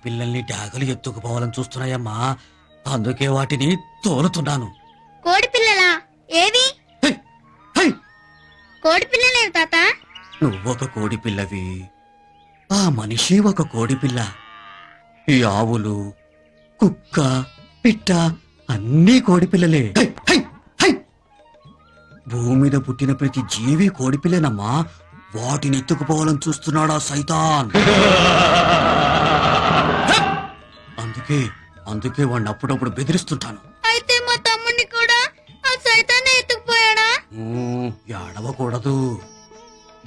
పిల్లల్ని డాగలు ఎత్తుకుపోవాలని చూస్తున్నాయమ్మా. అందుకే వాటిని తోలుతున్నాను. కోడి పిల్లలా? ఏవి? హై! హై! కోడి పిల్లలే తాత. నువ్వొక కోడి పిల్లవి, ఆ మనిషి ఒక కోడి పిల్ల. ఈ ఆవులు, కుక్క, పిట్ట అన్నీ కోడి పిల్లలే. హై! హై! హై! భూమి మీద పుట్టిన ప్రతి జీవి కోడి పిల్లనమ్మా. వాటిని ఎత్తుకుపోవాలని చూస్తున్నాడా సైతాన్. అందుకే అందుకే వాడిని అప్పుడప్పుడు బెదిరిస్తుంటాను. అయితే మా తమ్ముడిని కూడా ఆ సైతాన్ని ఎత్తుకుపోయాడా? ఏడవకూడదు.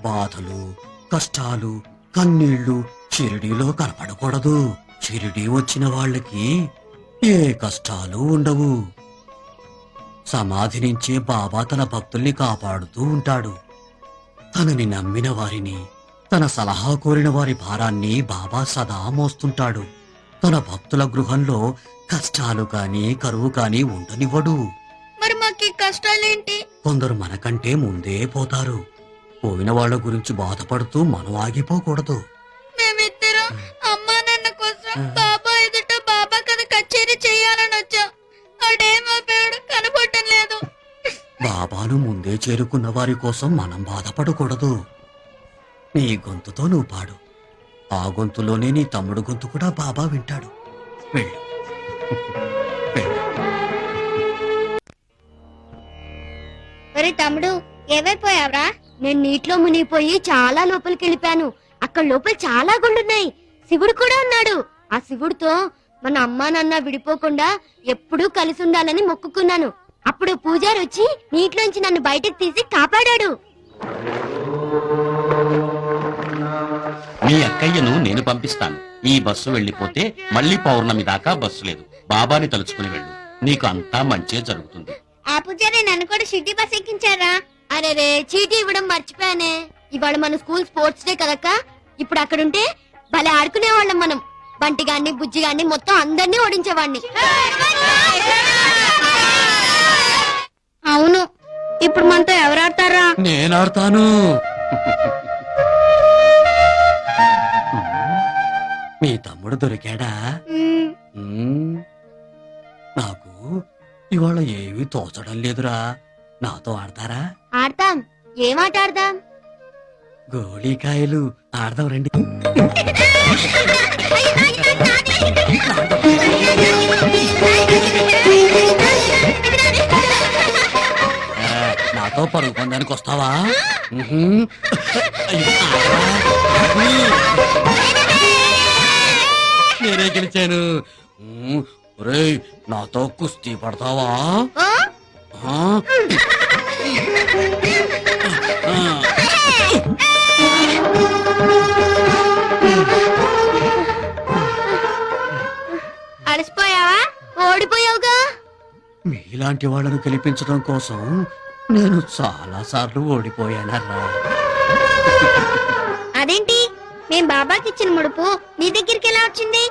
బాధలు, కష్టాలు, కన్నీళ్లు షిరిడీలో కనపడకూడదు. షిరిడీ వచ్చిన వాళ్ళకి ఏ కష్టాలు ఉండవు. సమాధి నుంచే బాబా తన భక్తుల్ని కాపాడుతూ ఉంటాడు. తనని నమ్మిన వారిని, తన సలహా కోరిన వారి భారాన్ని బాబా సదా మోస్తుంటాడు. తన భక్తుల గృహంలో కష్టాలు కాని కరువు కాని ఉండనివ్వడు. మరి మాకు కష్టాలేంటి? కొందరు మనకంటే ముందే పోతారు. పోయిన వాళ్ళ గురించి బాధపడుతూ మనం ఆగిపోకూడదు. మేమిద్దరం అమ్మా నాన్న కోసం బాబా ఎదుట బాబా కథ కచేరీ చేయాలని వచ్చాం. అడేమోపాడు కనపడటం లేదు. బాబాను ముందే చేరుకున్న వారి కోసం మనం బాధపడకూడదు. నీ గొంతుతో నువ్వు పాడు. ఆ గొంతులోనే నీ తమ్ముడు గొంతు కూడా బాబా వింటాడు. వెళ్ళు. వెళ్ళు. మరి తమ్ముడు ఏమైపోయావరా? నేను నీటిలో మునిగిపోయి చాలా లోపలికి వెళ్ళిపోయాను. అక్కడ లోపల చాలా గుండున్నాయి. శివుడు కూడా ఉన్నాడు. ఆ శివుడితో మన అమ్మా నాన్న విడిపోకుండా ఎప్పుడూ కలిసి ఉండాలని మొక్కుకున్నాను. అప్పుడు పూజారి వచ్చి నీటిలోంచి నన్ను బయటకు తీసి కాపాడాడు. మీ అక్కయ్యను నేను పంపిస్తాను. ఈ బస్సు వెళ్లిపోతే మళ్ళీ పౌర్ణమి దాకా బస్సు లేదు. బాబాని తలుచుకుని వెళ్ళు. నీకు అంతా మంచే జరుగుతుంది. ఆ పూజారి నన్ను కూడా సిటీ బస్ ఎక్కించారా? అరే రే, చీటీ ఇవ్వడం మర్చిపోయానే. ఇవాళ మన స్కూల్ స్పోర్ట్స్ డే కదక్క. ఇప్పుడు అక్కడుంటే భలే ఆడుకునేవాళ్ళం మనం. బంటిగాన్ని, బుజ్జిగాన్ని మొత్తం అందరినీ ఓడించేవాడిని. అవును, ఇప్పుడు మనతో ఎవరు ఆడతారా? నేనాడతాను. మీ తమ్ముడు దొరికాడా? నాకు ఇవాళ ఏమీ తోచడం లేదురా. నాతో ఆడతారా? ఆడతాం. ఏమాట ఆడదాం? గోళీకాయలు ఆడదాం రండి. నాతో పరుగు పొందానికి వస్తావా? నేనే గెలిచాను. ఒరేయ్, నాతో కుస్తీ పడతావా? అలసిపోయావా? ఓడిపోయావుగా. మీలాంటి వాళ్ళను గెలిపించడం కోసం నేను చాలా సార్లు ఓడిపోయానరా. అదేంటి, మేం బాబాకి ఇచ్చిన ముడుపు నీ దగ్గరికి ఎలా వచ్చింది?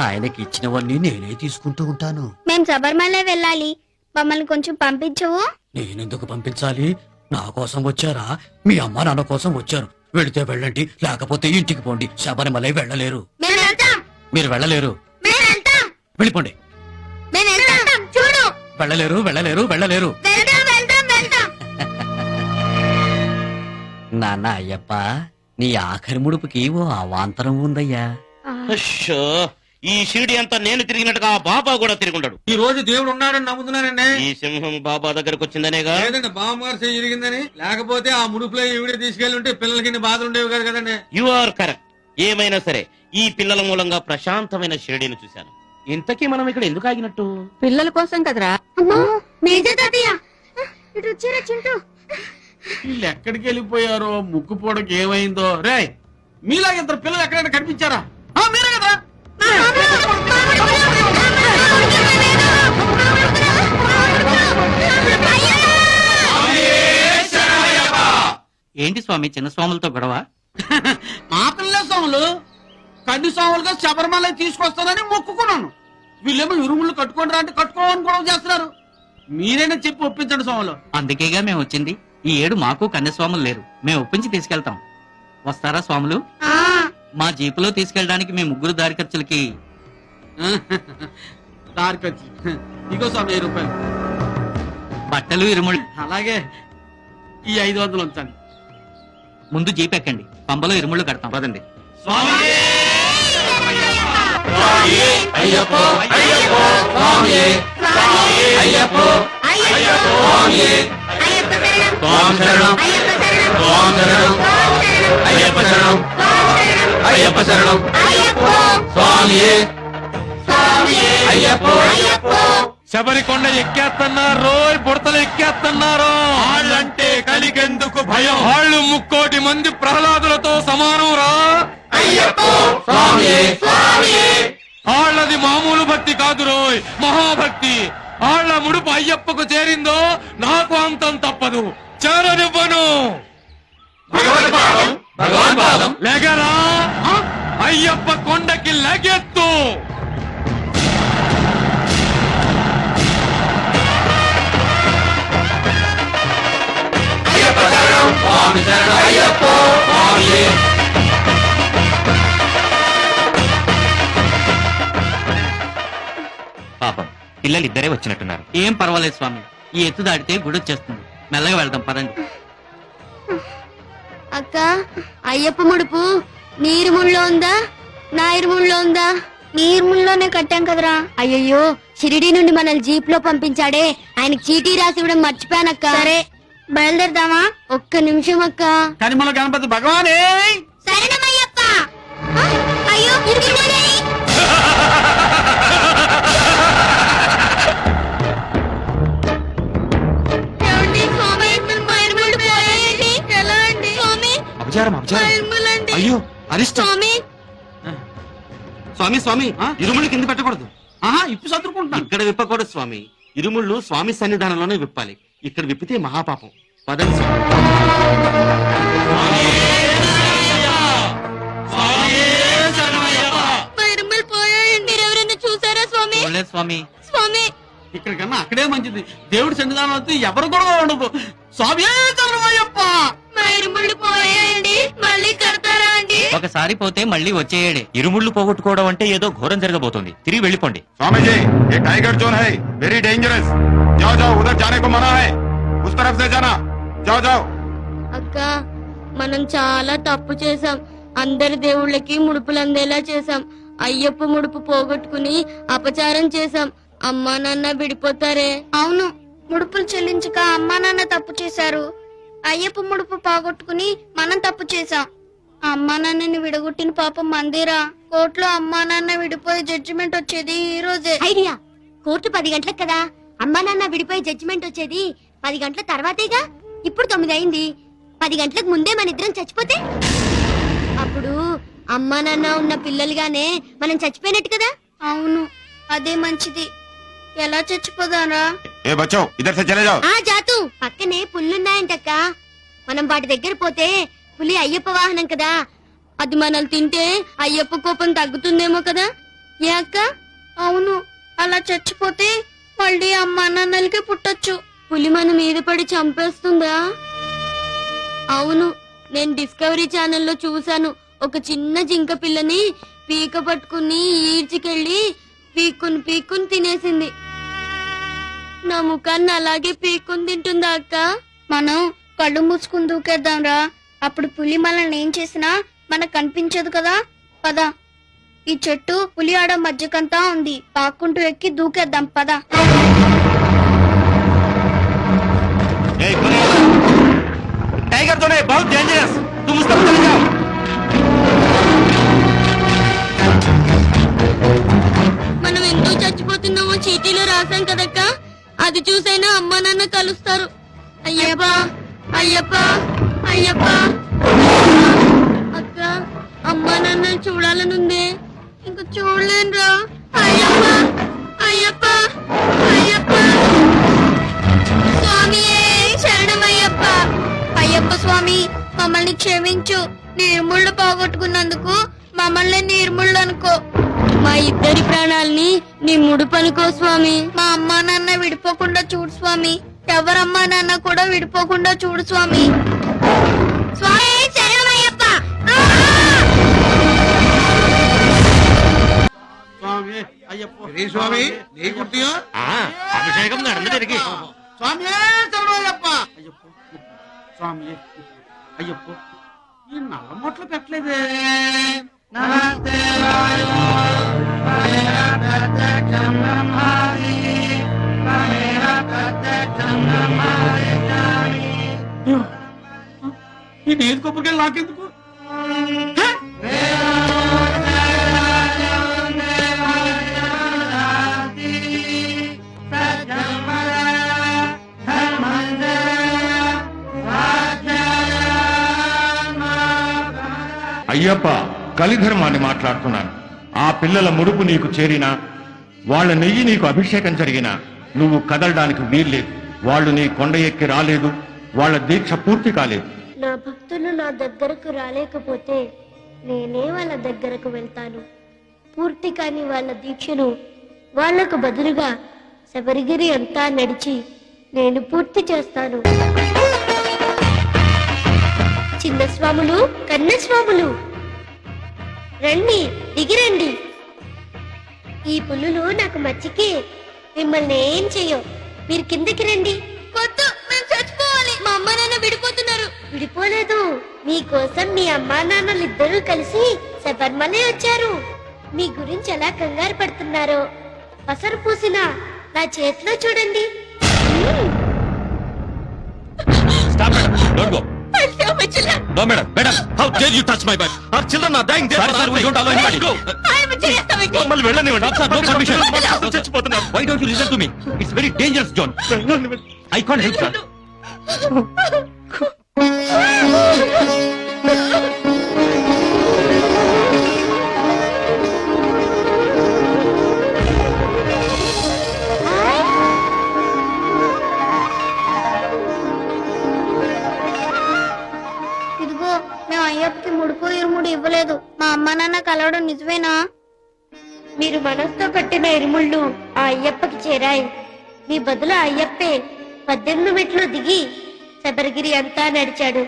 ఆయనకి ఇచ్చినవన్నీ నేనే తీసుకుంటూ ఉంటాను. మేం శబరిమల వెళ్ళాలి, మమ్మల్ని కొంచెం పంపించవు? నేనెందుకు పంపించాలి? నా కోసం వచ్చారా? మీ అమ్మ నాన్న కోసం వచ్చారు. వెళితే వెళ్ళండి, లేకపోతే ఇంటికి పోండి. శబరిమలై వెళ్ళలేరు. మేము వెళ్తాం. మీరు వెళ్ళలేరు. మేము వెళ్తాం. వెళ్ళిపోండి. మేము వెళ్తాం. చూడు, వెళ్ళలేరు, వెళ్ళలేరు, వెళ్ళలేరు. వెళ్తాం వెళ్తాం వెళ్తాం. నాన్న అయ్యప్ప, నీ ఆఖరి ముడుపుకి ఓ అవాంతరం ఉందయ్యా. అశ్శో, ఈ షిరిడి అంతా నేను తిరిగినట్టుగా ఆ బాబా కూడా తిరుగుంటాడు. ఈ రోజు దేవుడు ఉన్నాడని నమ్ముతున్నానండి. ఈ సింహం బాబా దగ్గరకు వచ్చిందనేగా. లేదండి, బామ్మగారు చేయి జరిగిందని. లేకపోతే ఆ ముడుపులో ఈవిడే తీసుకెళ్లి ఉంటే పిల్లలకి ఇన్ని బాధలు ఉండేవి కాదు కదండి. You are correct. ఏమైనా సరే ఈ పిల్లల మూలంగా ప్రశాంతమైన షిరిడిని చూశాను. ఇంతకీ మనం ఇక్కడ ఎందుకు ఆగినట్టు? పిల్లల కోసం కదరా. అమ్మా, మేజర్ తాతయ్య ఇటు వచ్చారా చింటూ? వీళ్ళు ఎక్కడికి వెళ్ళిపోయారో, ముక్కు పూడకి ఏమైందో. రే, మీలాగా ఇద్దరు పిల్లలు ఎక్కడైనా కనిపించారా? మీరే కదా. ఏంటి స్వామి చిన్న స్వాములతో గొడవ? మా పిల్లల స్వాములు కన్ను స్వాములుగా శబరిమల తీసుకొస్తానని మొక్కుకున్నాను. వీళ్ళేమో ఇరుములు కట్టుకోండి అంటే కట్టుకోవాలని గొడవ చేస్తున్నారు. మీరైనా చెప్పి ఒప్పించండి స్వాములు. అందుకేగా మేము వచ్చింది. ఈ ఏడు మాకు కన్యస్వాములు లేరు. మేము ఒప్పించి తీసుకెళ్తాం. వస్తారా స్వాములు? మా జీపులో తీసుకెళ్ళడానికి మీ ముగ్గురు దారి ఖర్చులకి దారికొచ్చి ఇగో స్వామి 1000 రూపాయలు. బట్టలు ఇరుముళ్ళు. అలాగే ఈ 500 ఉంచండి. ముందు జీప్ ఎక్కండి, పంబలో ఇరుముళ్ళు కడతాం పదండి. శబరికొండ ఎక్కేస్తున్నారు, బుడతలు ఎక్కేస్తున్నారు. వాళ్ళంటే కలిగెందుకు భయం, వాళ్ళు 3,00,00,000 మంది ప్రహ్లాదులతో సమానం రా. వాళ్ళది మామూలు భక్తి కాదు రోయ్, మహాభక్తి. వాళ్ళ ముడుపు అయ్యప్పకు చేరిందో నాకు అంతం తప్పదు, చేరనివ్వను. లెగరా, అయ్యప్ప కొండకి లెగెత్తు. పాపం పిల్లలు ఇద్దరే వచ్చినట్టున్నారు. ఏం పర్వాలేదు స్వామి, ఈ ఎత్తు దాటితే గుడి వచ్చేస్తుంది. మెల్లగా వెళ్దాం పదండి. అక్క, అయ్యప్ప ముడుపు నీరుముళ్ళో ఉందా నా ఇరుముళ్ళో ఉందా? నీరుముల్లోనే కట్టాం కదరా. అయ్యయ్యో, షిరిడి నుండి మనల్ని జీప్ లో పంపించాడే, ఆయనకి చీటీ రాసి ఇవ్వడం మర్చిపోయానక్క. సరే బయలుదేరదామా? ఒక్క నిమిషం అక్క. కనిమల గణపతి భగవానే. సరేనమ్మయ్యప్ప. అయ్యో ఎలా అండి స్వామి? అపచారం అపచారం. ఇరుములండి. అయ్యో అరిష్టం. స్వామి స్వామి స్వామి, ఆ? ఇరుముళ్ళు కింద పెట్టకూడదు. ఆహా, ఇప్పు చదువుకుంటున్నాను. ఇక్కడ విప్పకూడదు స్వామి. ఇరుముళ్ళు స్వామి సన్నిధానంలోనే విప్పాలి. ఇక్కడ విప్పితే మహాపాపం. పదండి స్వామి. మా ఇరుములు పోయాయండి. మీరెవరైనా చూసారా స్వామి? చూడలేదు స్వామి. స్వామి ఇక్కడికన్నా అక్కడే మంచిది. దేవుడి సన్నిధానం వస్తే ఎవరు కూడా ఉండదు. స్వామి చరణమయ్యప్ప. మా ఇరుములు పోయాయండి. మళ్ళీ కడతారా అండి? ఒకసారి పోతే మళ్ళీ వచ్చేయడే. ఇరుముళ్ళు పోగొట్టుకోవడం అంటే ఏదో ఘోరం జరగబోతోంది. తిరిగి వెళ్ళిపోండి. स्वामी जी, ये टाइगर जोन है, वेरी डेंजरस. जाओ जाओ, उधर जाने को मना है. उस तरफ से जाना. जाओ जाओ. అక్క, మనం చాలా తప్పు చేశాం. అందరి దేవుళ్ళకి ముడుపులు అందేలా చేశాం. అయ్యప్ప ముడుపు పోగొట్టుకుని అపచారం చేశాం. అమ్మా నాన్న విడిపోతారే. అవును, ముడుపులు చెల్లించక అమ్మా నాన్న తప్పు చేశారు. అయ్యప్ప ముడుపు పోగొట్టుకుని మనం తప్పు చేశాం. అమ్మా నాన్నని విడగొట్టిన పాపం మందిరా. కోర్టులో అమ్మా నాన్న విడిపోయి జడ్జిమెంట్ వచ్చేది ఈ రోజే. ఐడియా, కోర్టు 10 గంటలకు కదా. అమ్మా నాన్న విడిపోయి జడ్జిమెంట్ వచ్చేది 10 గంటల తర్వాతేగా. ఇప్పుడు 9 అయింది. 10 గంటలకు ముందే మన ఇద్దరం చచ్చిపోతే అప్పుడు అమ్మా నాన్న ఉన్న పిల్లలుగానే మనం చచ్చిపోయినట్టు కదా. అవును, అదే మంచిది. ఎలా చచ్చిపోదారా? ए बच्चों, इधर से चले जाओ. ఆ జాతు, పక్కనే పుల్లున్నాయంటక్క. మనం వాటి దగ్గర పోతే పులి అయ్యప్ప వాహనం కదా, అది మనల్ని తింటే అయ్యప్ప కోపం తగ్గుతుందేమో కదా. ఏ అక్క? అవును, అలా చచ్చిపోతే మళ్ళీ అమ్మా నాన్నలకి పుట్టొచ్చు. పులి మన మీద పడి చంపేస్తుందా? అవును, నేను డిస్కవరీ ఛానల్లో చూశాను. ఒక చిన్న జింక పిల్లని పీక పట్టుకుని ఈడ్చికెళ్ళి పీక్కుని తినేసింది. నా ముఖాన్ని అలాగే పీక్కుని తింటుందా అక్క? మనం కళ్ళు మూసుకుని దూకేద్దాం రా. అప్పుడు పులి మనల్ని ఏం చేసినా మనకు కనిపించదు కదా. పద, ఈ చెట్టు పులి ఆడ మధ్యకంతా ఉంది. పాక్కుంటూ ఎక్కి దూకేద్దాం. పద. ए, टाइगर जोन है, बहुत डेंजरस. तुम उस तरफ चले जाओ. మనం ఎందుకు చచ్చిపోతున్నామో చీటీలో రాసాం కదక్క. అది చూసైనా అమ్మా నాన్న కలుస్తారు. అయ్యప్ప అయ్యప్ప అయ్యప్ప. అక్క, అమ్మా నాన్న చూడాలనుందే, ఇంక చూడలేనురా. అయ్యప్ప అయ్యప్ప అయ్యప్ప. స్వామి శరణమయ్యప్ప. అయ్యప్ప స్వామి, మమ్మల్ని క్షమించు. నీర్ముళ్ళు పోగొట్టుకున్నందుకు మమ్మల్ని నీర్ముళ్ళు అనుకో. మా ఇద్దరి ప్రాణాలని నీ ముడుపు అనుకో స్వామి. మా అమ్మా నాన్న విడిపోకుండా చూడు స్వామి. ఎవరమ్మా నాన్న కూడా విడిపోకుండా చూడు స్వామి. స్వామి శరణమయ్యప్ప. అయ్యప్ప స్వామి నీ గుర్తియో అభిషేకం നടന്നു తిరిగి స్వామి శరణయ్యప్ప అయ్యప్ప స్వామి అయ్యప్ప ఈ నల్ల మొట్లు పెట్టలేదే ఈ నేతి కొబ్బరికాయలు నాకెందుకు అయ్యప్ప కలిధర్మాన్ని మాట్లాడుతున్నాను. ఆ పిల్లల ముడుపు నీకు చేరినా, వాళ్ళ నెయ్యి నీకు అభిషేకం జరిగినా నువ్వు కదలడానికి వీల్లేదు. వాళ్ళు నీ కొండ ఎక్కి రాలేదు, వాళ్ళ దీక్ష పూర్తి కాలేదు. నా భక్తులు నా దగ్గరకు రాలేకపోతే నేనే వాళ్ళ దగ్గరకు వెళ్తాను. పూర్తి కాని వాళ్ళ దీక్షను వాళ్లకు బదులుగా శబరిగిరి అంతా నడిచి నేను పూర్తి చేస్తాను. చిన్న స్వాములు, కన్న స్వాములు, రండి, దిగిరండి. ఈ పులులు నాకు మచ్చికి మిమ్మల్ని ఏం చెయ్యో. మీరు కిందకి రండి. వద్దు, మేము చచ్చిపోవాలి. మా అమ్మ నాన్న విడిపోతున్నారు. విడిపోలేదు, మీకోసం మీ అమ్మా నాన్నలు ఇద్దరూ కలిసి శబరిమలై వచ్చారు. మీ గురించి ఎలా కంగారు పడుతున్నారో పసరు పూసిన నా చేతిలో చూడండి. Stop madam, don't go. అయ్యో, my children. No madam, madam, how dare you touch my wife? Our children are dying there. Sir, we don't allow anybody. Go. ఆయన చేస్తామండి. మమ్మల్ని వెళ్ళనివ్వండి. Sir, no permission. చచ్చిపోతున్నారు. Why don't you listen to me? It's very dangerous zone. I can't help sir. ఇదిగో, మేము అయ్యప్పకి ముడుపు ఇరుముడు ఇవ్వలేదు. మా అమ్మ నాన్న కలవడం నిజమేనా? మీరు మనసుతో కట్టిన ఇరుముళ్ళు ఆ అయ్యప్పకి చేరాయి. మీ బదులు అయ్యప్పే 18 మెట్లు దిగి శబరిగిరి అంతా నడిచాడు.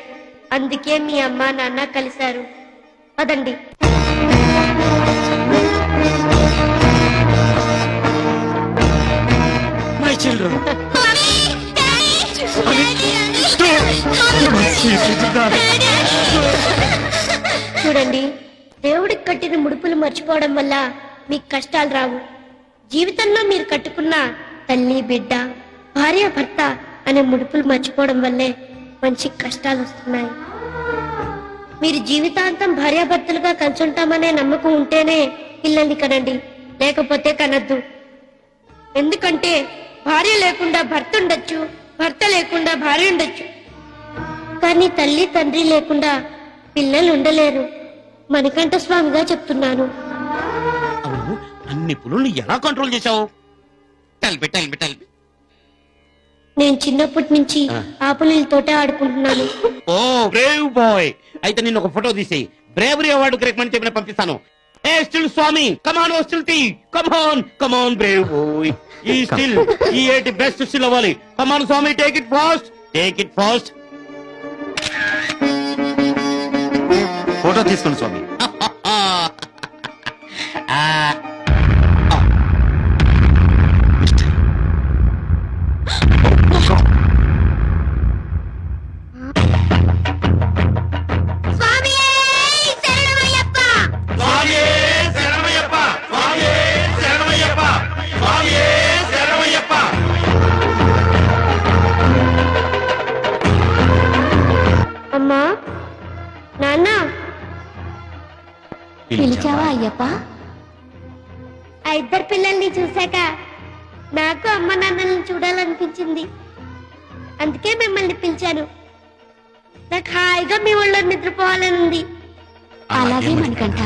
అందుకే మీ అమ్మా నాన్న కలిశారు. పదండి. My children. చూడండి, దేవుడికి కట్టిన ముడుపులు మర్చిపోవడం వల్ల మీకు కష్టాలు రావు. జీవితంలో మీరు కట్టుకున్న తల్లి, బిడ్డ, భార్య, భర్త అనే ముడుపులు మర్చిపోవడం వల్లే మంచి కష్టాలు వస్తున్నాయి. మీరు జీవితాంతం భార్యాభర్తలుగా కలిసి ఉంటామనే నమ్మకం ఉంటేనే పిల్లల్ని కనండి, లేకపోతే కనద్దు. ఎందుకంటే భార్య లేకుండా భర్త ఉండొచ్చు, భర్త లేకుండా భార్య ఉండొచ్చు, కానీ తల్లి తండ్రి లేకుండా పిల్లలు ఉండలేరు. మణికంఠ స్వామిగా చెప్తున్నాను. అవును, అన్ని పులుల్ని ఎలా కంట్రోల్ చేశావు? టెల్బి టెల్బి టెల్బి. నేను చిన్నప్పటి నుంచి ఆ పులితోటే ఆడుకుంటున్నాను. ఓ బ్రేవ్ బాయ్. అయితే నేను ఒక ఫోటో తీసేయి, బ్రేవరీ అవార్డు రికమెండ్ చెప్పిన పంపిస్తాను. ఏ స్టిల్ స్వామి, కమాన్, ఓ స్టిల్ తీ, కమాన్ కమాన్ బ్రేవ్ బాయ్. ఈ స్టిల్ ఈ ఏటి బెస్ట్ స్టిల్ అవ్వాలి. Come on Swami, take it fast, take it fast. Photo తీసుకోండి స్వామి. అమ్మా, నాన్న, పిలిచావా అయ్యప్ప? ఆ ఇద్దరు పిల్లల్ని చూశాక నాకు అమ్మ నాన్నల్ని చూడాలనిపించింది. అందుకే మిమ్మల్ని పిలిచాను. నాకు హాయిగా మీ ఊళ్ళో నిద్రపోవాలని ఉంది. అలాగే మణికంఠ.